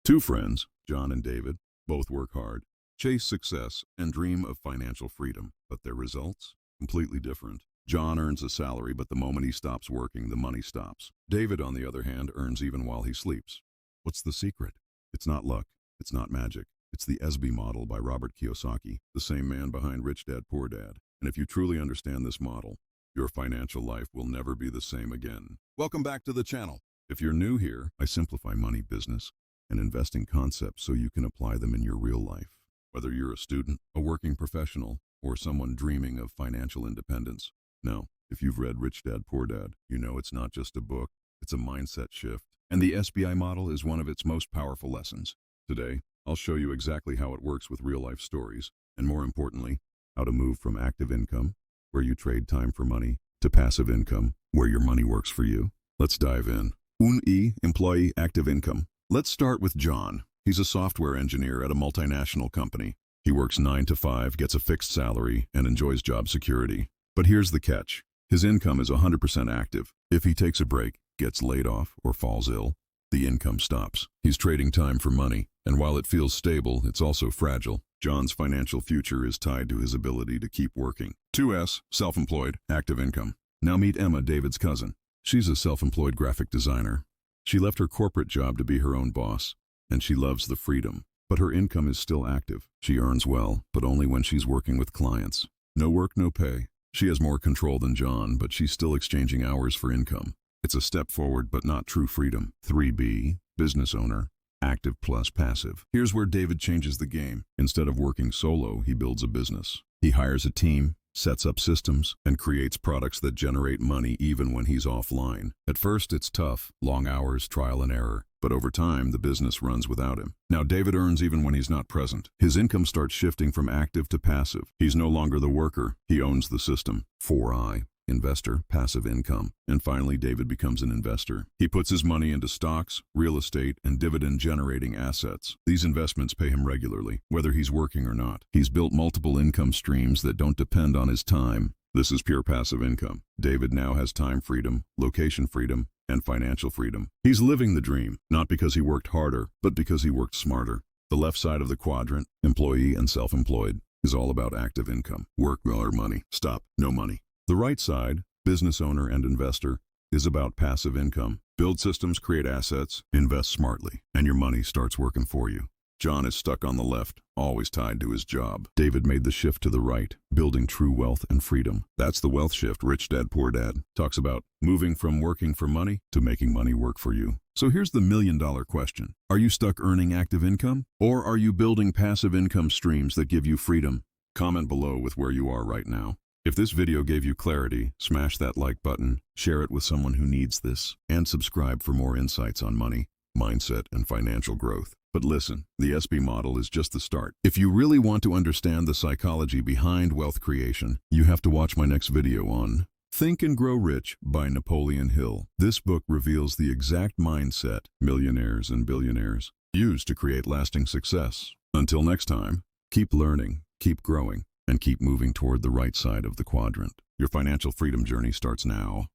Two friends, John and David, both work hard, chase success, and dream of financial freedom, but their results? Completely different. John earns a salary, but the moment he stops working, the money stops. David, on the other hand, earns even while he sleeps. What's the secret? It's not luck. It's not magic. It's the ESBI Model by Robert Kiyosaki, the same man behind Rich Dad, Poor Dad. And if you truly understand this model, your financial life will never be the same again. Welcome back to the channel. If you're new here, I simplify money, business, and investing concepts so you can apply them in your real life. Whether you're a student, a working professional, or someone dreaming of financial independence. Now, if you've read Rich Dad, Poor Dad, you know it's not just a book, it's a mindset shift. And the SBI model is one of its most powerful lessons. Today, I'll show you exactly how it works with real-life stories, and more importantly, how to move from active income, where you trade time for money, to passive income, where your money works for you. Let's dive in. 1. Employee active income. Let's start with John. He's a software engineer at a multinational company. He works 9 to 5, gets a fixed salary, and enjoys job security. But here's the catch. His income is 100% active. If he takes a break, gets laid off, or falls ill, the income stops. He's trading time for money, and while it feels stable, it's also fragile. John's financial future is tied to his ability to keep working. 2. Self-employed, active income. Now meet Emma, David's cousin. She's a self-employed graphic designer. She left her corporate job to be her own boss, and she loves the freedom. But her income is still active. She earns well, but only when she's working with clients. No work, no pay. She has more control than John, but she's still exchanging hours for income. It's a step forward, but not true freedom. 3. Business owner, active plus passive. Here's where David changes the game. Instead of working solo, he builds a business. He hires a team, sets up systems, and creates products that generate money even when he's offline. At first, it's tough, long hours, trial and error. But over time, the business runs without him. Now, David earns even when he's not present. His income starts shifting from active to passive. He's no longer the worker. He owns the system. 4. Investor, passive income. And finally, David becomes an investor. He puts his money into stocks, real estate, and dividend-generating assets. These investments pay him regularly, whether he's working or not. He's built multiple income streams that don't depend on his time. This is pure passive income. David now has time freedom, location freedom, and financial freedom. He's living the dream, not because he worked harder, but because he worked smarter. The left side of the quadrant, employee and self-employed, is all about active income. Work or money. Stop. No money. The right side, business owner and investor, is about passive income. Build systems, create assets, invest smartly, and your money starts working for you. John is stuck on the left, always tied to his job. David made the shift to the right, building true wealth and freedom. That's the wealth shift Rich Dad, Poor Dad talks about, moving from working for money to making money work for you. So here's the million-dollar question. Are you stuck earning active income? Or are you building passive income streams that give you freedom? Comment below with where you are right now. If this video gave you clarity, smash that like button, share it with someone who needs this, and subscribe for more insights on money, mindset, and financial growth. But listen, the ESBI model is just the start. If you really want to understand the psychology behind wealth creation, you have to watch my next video on Think and Grow Rich by Napoleon Hill. This book reveals the exact mindset millionaires and billionaires use to create lasting success. Until next time, keep learning, keep growing, and keep moving toward the right side of the quadrant. Your financial freedom journey starts now.